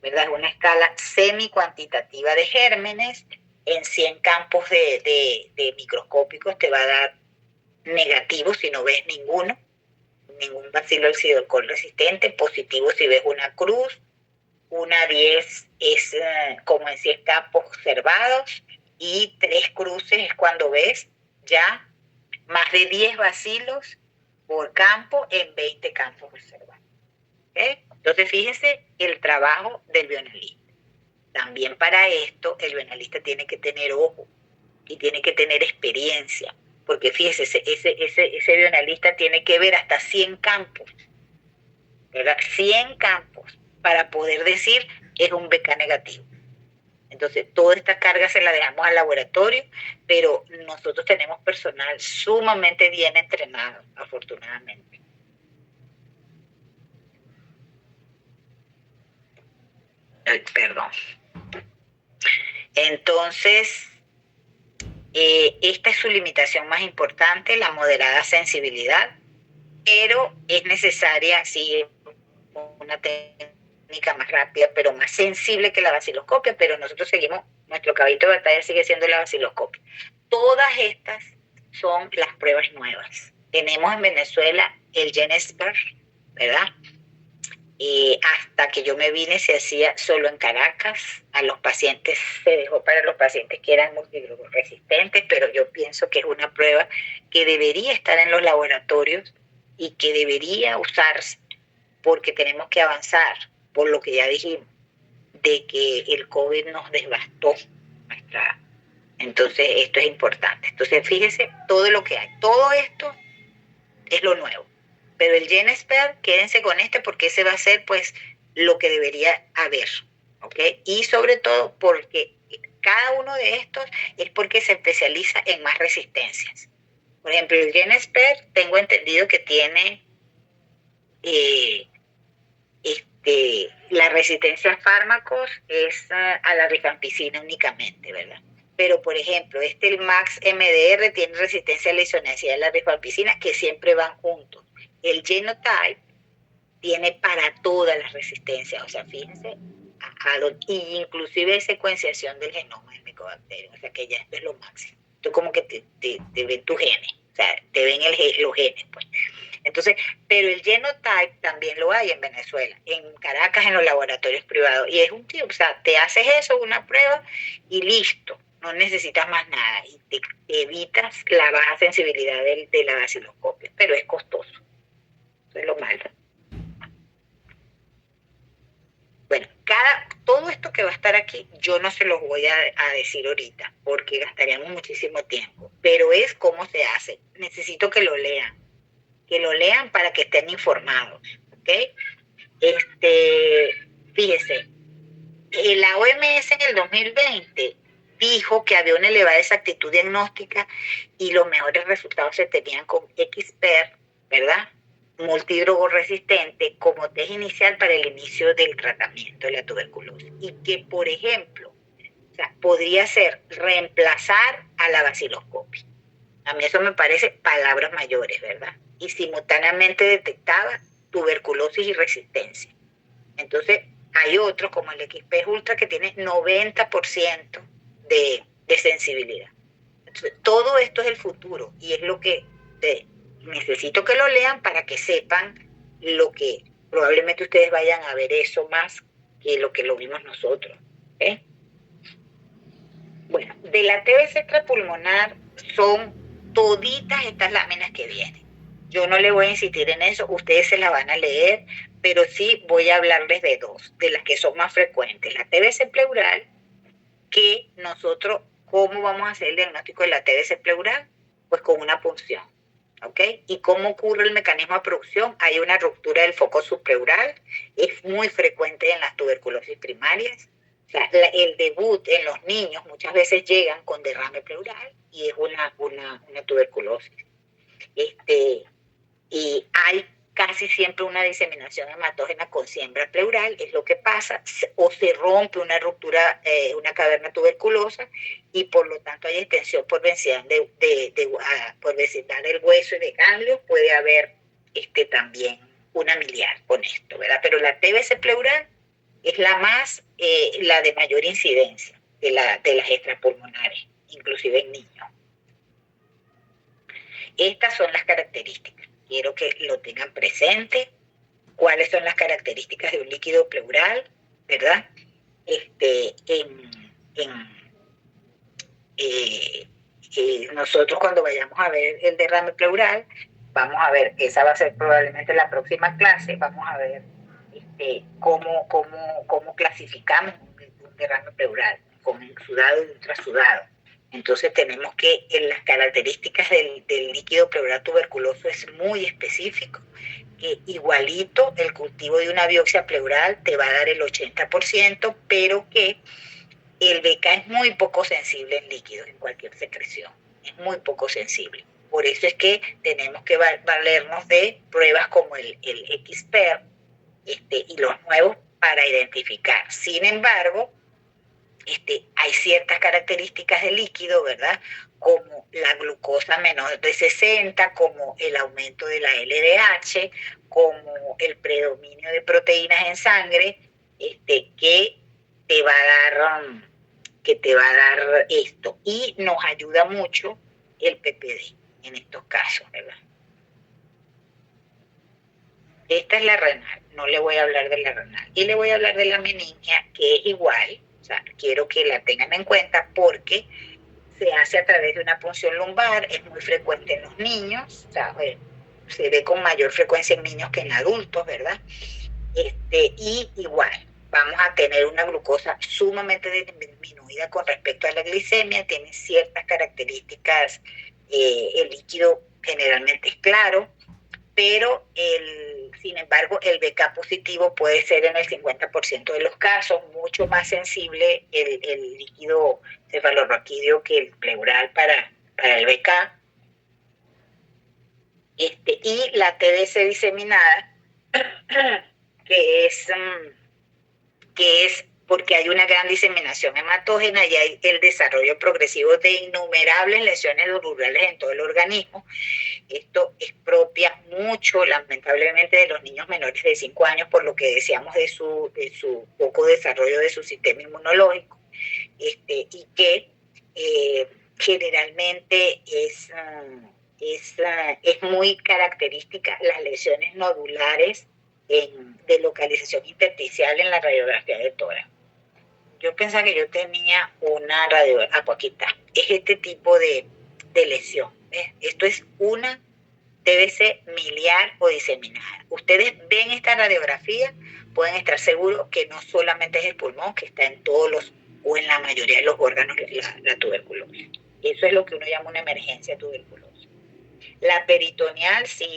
¿verdad? Es una escala semi-cuantitativa de gérmenes. En 100 campos de microscópicos te va a dar negativo si no ves ningún bacilo alcidocol resistente, positivo si ves una cruz, una 10 es como en 100 campos observados y 3 cruces es cuando ves ya más de 10 bacilos por campo en 20 campos observados. ¿Okay? Entonces fíjese el trabajo del bioanalista. También para esto el bioanalista tiene que tener ojo y tiene que tener experiencia, porque fíjese, ese bioanalista tiene que ver hasta 100 campos, ¿verdad? 100 campos para poder decir es un BK negativo. Entonces, toda esta carga se la dejamos al laboratorio, pero nosotros tenemos personal sumamente bien entrenado, afortunadamente. Perdón. Entonces, esta es su limitación más importante, la moderada sensibilidad, pero es necesaria, sí, una técnica más rápida, pero más sensible que la vaciloscopia, pero nosotros seguimos, nuestro caballito de batalla sigue siendo la vaciloscopia. Todas estas son las pruebas nuevas. Tenemos en Venezuela el GeneSper, ¿verdad? Hasta que yo me vine se hacía solo en Caracas, a los pacientes, se dejó para los pacientes que eran multidrogresistentes, pero yo pienso que es una prueba que debería estar en los laboratorios y que debería usarse, porque tenemos que avanzar, por lo que ya dijimos, de que el COVID nos devastó nuestra. Entonces esto es importante. Entonces fíjese todo lo que hay, todo esto es lo nuevo. Pero el GeneSper, quédense con este porque ese va a ser pues lo que debería haber, ¿ok? Y sobre todo porque cada uno de estos es porque se especializa en más resistencias. Por ejemplo, el GeneSper tengo entendido que tiene la resistencia a fármacos es a la rifampicina únicamente, ¿verdad? Pero, por ejemplo, el Max MDR tiene resistencia a la isoniazida de la rifampicina, que siempre van juntos. El Genotype tiene para todas las resistencias, o sea, fíjense, y inclusive hay secuenciación del genoma del Mycobacterium, o sea, que ya esto es lo máximo. Tú como que te ven tus genes, o sea, te ven los genes, pues. Entonces, pero el Genotype también lo hay en Venezuela, en Caracas, en los laboratorios privados, y es un tío, o sea, te haces eso, una prueba, y listo, no necesitas más nada, y te evitas la baja sensibilidad de la vaciloscopia, pero es costoso. Eso es lo malo. Bueno, todo esto que va a estar aquí, yo no se los voy a decir ahorita, porque gastaríamos muchísimo tiempo, pero es cómo se hace. Necesito que lo lean para que estén informados, ¿ok? Fíjese, la OMS en el 2020 dijo que había una elevada exactitud diagnóstica y los mejores resultados se tenían con XPER, ¿verdad? Multidrogo resistente como test inicial para el inicio del tratamiento de la tuberculosis. Y que, por ejemplo, o sea, podría ser reemplazar a la vaciloscopia. A mí eso me parece palabras mayores, ¿verdad? Y simultáneamente detectaba tuberculosis y resistencia. Entonces, hay otros como el XP Ultra que tiene 90% de sensibilidad. Entonces, todo esto es el futuro y es lo que necesito que lo lean para que sepan lo que probablemente ustedes vayan a ver eso más que lo vimos nosotros. ¿Eh? Bueno, de la TBC extrapulmonar son toditas estas láminas que vienen. Yo no le voy a insistir en eso, ustedes se la van a leer, pero sí voy a hablarles de dos, de las que son más frecuentes. La TBC pleural, que nosotros, ¿cómo vamos a hacer el diagnóstico de la TBC pleural? Pues con una punción, ¿ok? ¿Y cómo ocurre el mecanismo de producción? Hay una ruptura del foco subpleural, es muy frecuente en las tuberculosis primarias. O sea, el debut en los niños muchas veces llegan con derrame pleural y es una tuberculosis. Y hay casi siempre una diseminación hematógena con siembra pleural, es lo que pasa, o se rompe una ruptura, una caverna tuberculosa, y por lo tanto hay extensión por vecindad por vecindad del hueso y de ganglios, puede haber también una miliar con esto, ¿verdad? Pero la TBC pleural es la de mayor incidencia de las extrapulmonares, inclusive en niños. Estas son las características. Quiero que lo tengan presente. ¿Cuáles son las características de un líquido pleural? ¿Verdad? Nosotros cuando vayamos a ver el derrame pleural, vamos a ver, esa va a ser probablemente la próxima clase, vamos a ver cómo clasificamos un derrame pleural, con exudado y ultrasudado. Entonces tenemos que en las características del líquido pleural tuberculoso es muy específico, que igualito el cultivo de una biopsia pleural te va a dar el 80%, pero que El BK es muy poco sensible en líquidos, en cualquier secreción, es muy poco sensible. Por eso es que tenemos que valernos de pruebas como el XPER y los nuevos para identificar. Sin embargo, hay ciertas características del líquido, ¿verdad? Como la glucosa menor de 60, como el aumento de la LDH, como el predominio de proteínas en sangre, que te va a dar esto. Y nos ayuda mucho el PPD en estos casos, ¿verdad? Esta es la renal, no le voy a hablar de la renal. Y le voy a hablar de la meningia, que es igual. O sea, quiero que la tengan en cuenta porque se hace a través de una punción lumbar, es muy frecuente en los niños, o sea, se ve con mayor frecuencia en niños que en adultos, ¿verdad? Y igual, vamos a tener una glucosa sumamente disminuida con respecto a la glicemia, tiene ciertas características, el líquido generalmente es claro, pero sin embargo el BK positivo puede ser en el 50% de los casos, mucho más sensible el líquido cefalorraquídeo que el pleural para el BK. Y la TBC diseminada, que es porque hay una gran diseminación hematógena y hay el desarrollo progresivo de innumerables lesiones durales en todo el organismo. Esto es propia mucho, lamentablemente, de los niños menores de 5 años, por lo que decíamos de su poco desarrollo de su sistema inmunológico, y que generalmente es muy característica las lesiones nodulares de localización intersticial en la radiografía de tórax. Yo pensaba que yo tenía una radiografía, aquí está, es este tipo de lesión. Esto es una TBC miliar o diseminada. Ustedes ven esta radiografía, pueden estar seguros que no solamente es el pulmón, que está en todos los, o en la mayoría de los órganos, la tuberculosis. Eso es lo que uno llama una emergencia tuberculosa. La peritoneal sí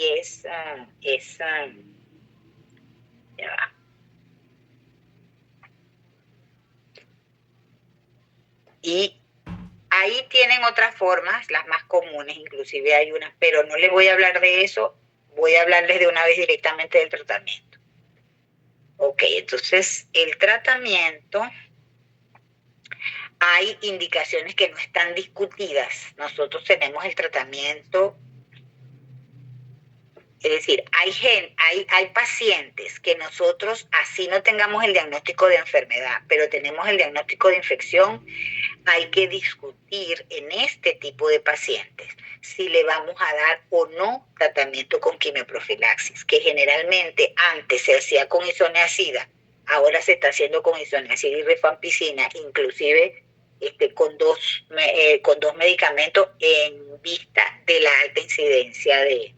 ya va. Y ahí tienen otras formas, las más comunes, inclusive hay unas, pero no les voy a hablar de eso, voy a hablarles de una vez directamente del tratamiento. Ok, entonces el tratamiento, hay indicaciones que no están discutidas. Nosotros tenemos el tratamiento, es decir, hay pacientes que nosotros, así no tengamos el diagnóstico de enfermedad, pero tenemos el diagnóstico de infección, hay que discutir en este tipo de pacientes si le vamos a dar o no tratamiento con quimioprofilaxis, que generalmente antes se hacía con isoniazida, ahora se está haciendo con isoniazida y rifampicina, inclusive con dos medicamentos en vista de la alta incidencia de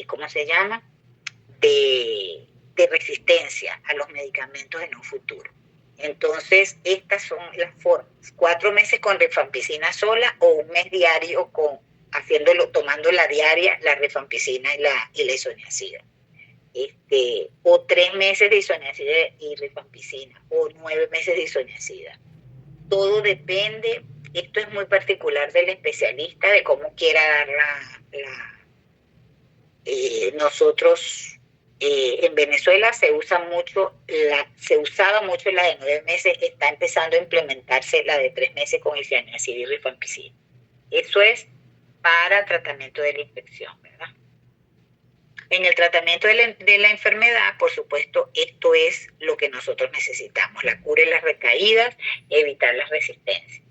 ¿cómo se llama? De resistencia a los medicamentos en un futuro. Entonces, estas son las formas. 4 meses con rifampicina sola o un mes diario tomando la diaria, la rifampicina y la isoniazida. O 3 meses de isoniazida y rifampicina, o 9 meses de isoniazida. Todo depende, esto es muy particular del especialista, de cómo quiera dar nosotros en Venezuela se usaba mucho la de 9 meses, está empezando a implementarse la de 3 meses con isoniazida y rifampicina. Eso es para tratamiento de la infección, ¿verdad? En el tratamiento de la enfermedad, por supuesto, esto es lo que nosotros necesitamos, la cura de las recaídas, evitar las resistencias.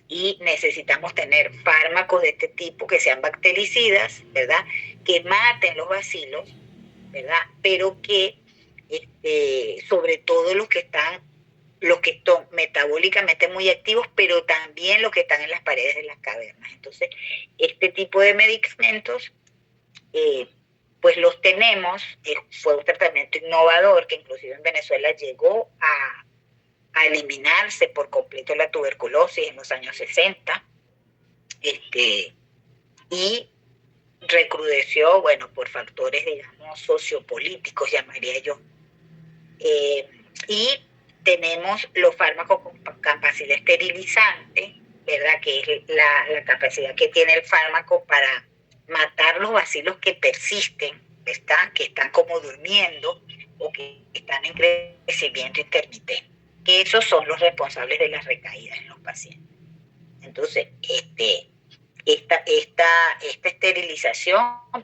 Y necesitamos tener fármacos de este tipo que sean bactericidas, ¿verdad? Que maten los bacilos, ¿verdad? Pero que, sobre todo los que son metabólicamente muy activos, pero también los que están en las paredes de las cavernas. Entonces, este tipo de medicamentos, pues los tenemos, fue un tratamiento innovador que inclusive en Venezuela llegó a eliminarse por completo la tuberculosis en los años 60, y recrudeció, bueno, por factores, digamos, sociopolíticos, llamaría yo. Y tenemos los fármacos con capacidad esterilizante, ¿verdad? Que es la capacidad que tiene el fármaco para matar los bacilos que persisten, ¿está? Que están como durmiendo o que están en crecimiento intermitente. Que esos son los responsables de las recaídas en los pacientes. Entonces, esta esterilización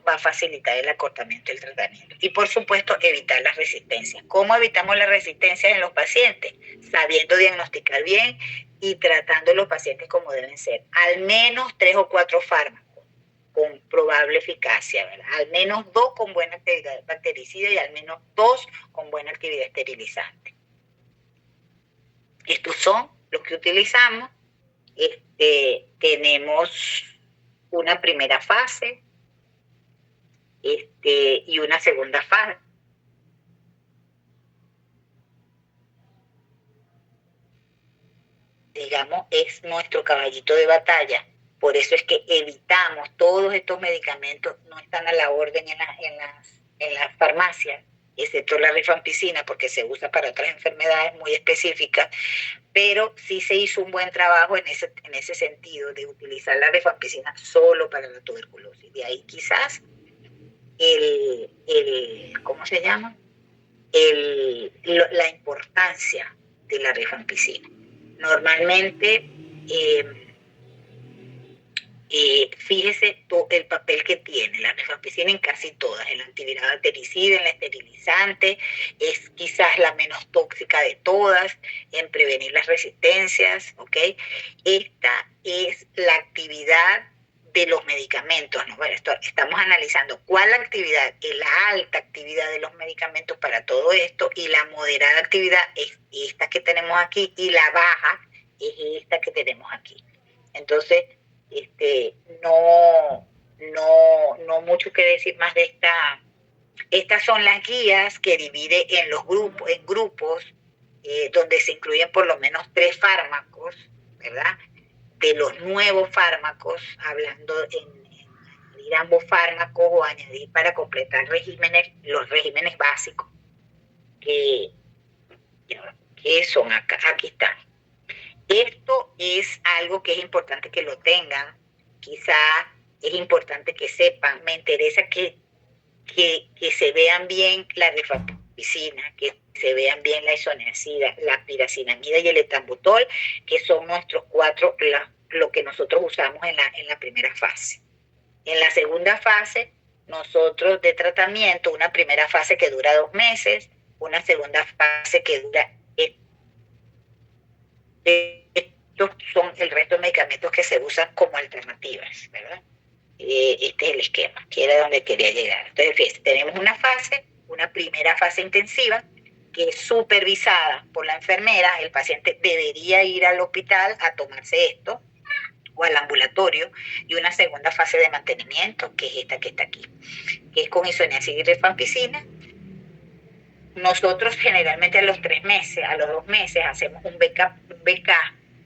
va a facilitar el acortamiento del tratamiento. Y por supuesto, evitar las resistencias. ¿Cómo evitamos las resistencias en los pacientes? Sabiendo diagnosticar bien y tratando a los pacientes como deben ser. Al menos 3 o 4 fármacos con probable eficacia, ¿verdad? Al menos 2 con buena actividad bactericida y al menos 2 con buena actividad esterilizante. Estos son los que utilizamos. Tenemos una primera fase y una segunda fase. Digamos, es nuestro caballito de batalla. Por eso es que evitamos todos estos medicamentos, no están a la orden en las farmacias, excepto la rifampicina, porque se usa para otras enfermedades muy específicas, pero sí se hizo un buen trabajo en ese sentido de utilizar la rifampicina solo para la tuberculosis. De ahí quizás ¿cómo se llama? La importancia de la rifampicina. Normalmente, fíjese el papel que tiene la rifampicina en casi todas, el antiviral bactericida, en la esterilizante, es quizás la menos tóxica de todas, en prevenir las resistencias, ¿ok? Esta es la actividad de los medicamentos, ¿no? Bueno, estamos analizando cuál actividad es la alta actividad de los medicamentos para todo esto, y la moderada actividad es esta que tenemos aquí, y la baja es esta que tenemos aquí. Entonces, no mucho que decir más de esta. Estas son las guías que divide en grupos, donde se incluyen por lo menos 3 fármacos, ¿verdad? De los nuevos fármacos, hablando en añadir ambos fármacos o añadir para completar los regímenes básicos, que son acá, aquí están. Esto es algo que es importante que lo tengan, quizá es importante que sepan, me interesa que se vean bien la rifampicina, que se vean bien la isoniazida, la piracinamida y el etambutol, que son nuestros 4, lo que nosotros usamos en la primera fase. En la segunda fase, nosotros de tratamiento, una primera fase que dura 2 meses, una segunda fase que dura. Estos son el resto de medicamentos que se usan como alternativas, ¿verdad? Este es el esquema, que era donde quería llegar. Entonces, fíjense, tenemos una primera fase intensiva, que es supervisada por la enfermera. El paciente debería ir al hospital a tomarse esto, o al ambulatorio, y una segunda fase de mantenimiento, que es esta que está aquí, que es con isoniazida y rifampicina. Nosotros generalmente a los 3 meses, a los 2 meses, hacemos un BK,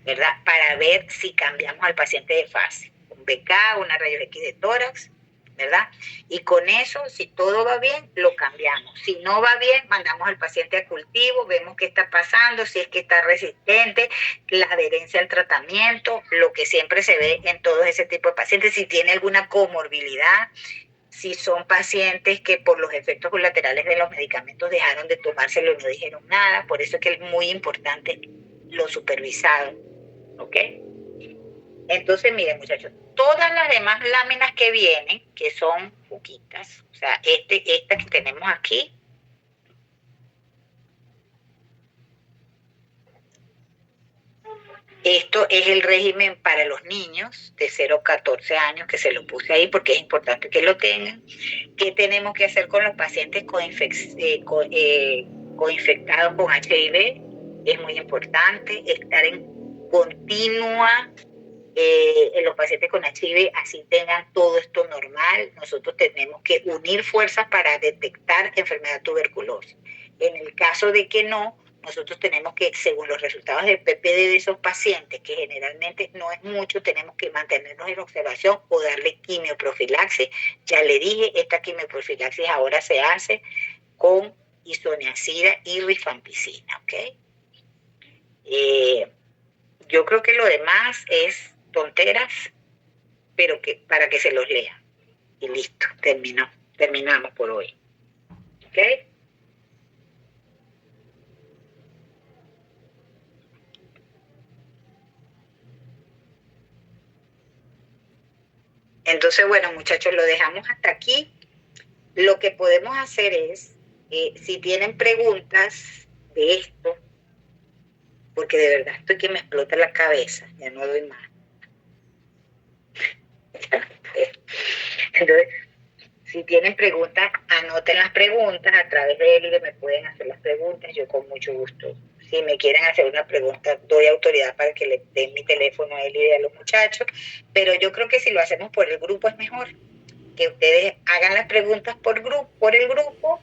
¿verdad? Para ver si cambiamos al paciente de fase. Un BK, una rayos X de tórax, ¿verdad? Y con eso, si todo va bien, lo cambiamos. Si no va bien, mandamos al paciente a cultivo, vemos qué está pasando, si es que está resistente, la adherencia al tratamiento, lo que siempre se ve en todo ese tipo de pacientes, si tiene alguna comorbilidad, si son pacientes que por los efectos colaterales de los medicamentos dejaron de tomárselo y no dijeron nada. Por eso es que es muy importante lo supervisado, ¿ok? Entonces, miren, muchachos, todas las demás láminas que vienen, que son poquitas, o sea, esta que tenemos aquí, esto es el régimen para los niños de 0 a 14 años, que se lo puse ahí porque es importante que lo tengan. ¿Qué tenemos que hacer con los pacientes coinfectados con HIV? Es muy importante estar en continua, en los pacientes con HIV, así tengan todo esto normal. Nosotros tenemos que unir fuerzas para detectar enfermedad tuberculosa. En el caso de que no, nosotros tenemos que, según los resultados del PPD de esos pacientes, que generalmente no es mucho, tenemos que mantenernos en observación o darle quimioprofilaxis. Ya le dije, esta quimioprofilaxis ahora se hace con isoniazida y rifampicina, ¿ok? Yo creo que lo demás es tonteras, pero que para que se los lean. Y listo, terminamos por hoy. ¿Ok? Entonces, bueno, muchachos, lo dejamos hasta aquí. Lo que podemos hacer es, si tienen preguntas de esto, porque de verdad estoy que me explota la cabeza, ya no doy más. Entonces, si tienen preguntas, anoten las preguntas a través de Elide, me pueden hacer las preguntas, yo con mucho gusto. Si me quieren hacer una pregunta, doy autoridad para que le den mi teléfono a Elide y a los muchachos, pero yo creo que si lo hacemos por el grupo es mejor, que ustedes hagan las preguntas por el grupo,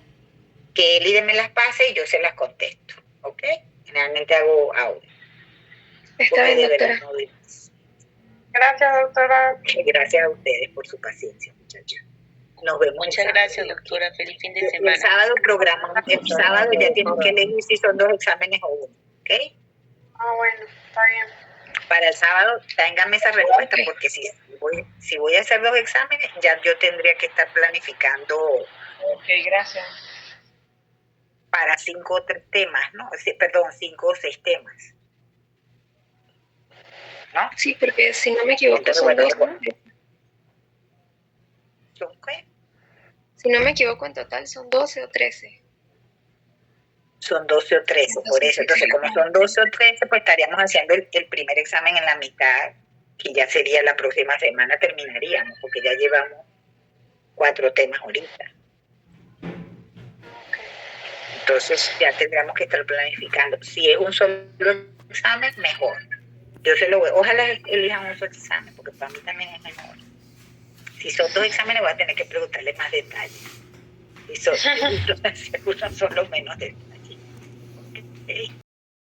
que Elide me las pase y yo se las contesto, ¿ok? Generalmente hago audio. Está bien, doctora. No doy más. Gracias, doctora. Gracias a ustedes por su paciencia, muchachos. Nos vemos. Muchas gracias, doctora. Feliz fin de El semana. sábado programamos, el sábado ya tienen que elegir si son 2 exámenes o 1, ¿ok? Bueno, está bien. Para el sábado, ténganme esa respuesta, Ok. porque si voy a hacer 2 exámenes, ya yo tendría que estar planificando Ok, gracias. para 5 o 3 temas, ¿no? Perdón, 5 o 6 temas. ¿No? Sí, porque si no me equivoco Entonces, son bueno, 2, ¿no? ¿Son qué? Si no me equivoco en total son 12 o 13. Son 12 o 13, por eso. Entonces, como son 12 o 13, pues estaríamos haciendo el primer examen en la mitad, que ya sería la próxima semana, terminaríamos, porque ya llevamos 4 temas ahorita. Entonces, ya tendríamos que estar planificando. Si es un solo examen, mejor. Yo se lo voy. Ojalá elijan un solo examen, porque para mí también es mejor. Si son 2 exámenes, voy a tener que preguntarle más detalles. Si son uno solo menos detalles. Okay.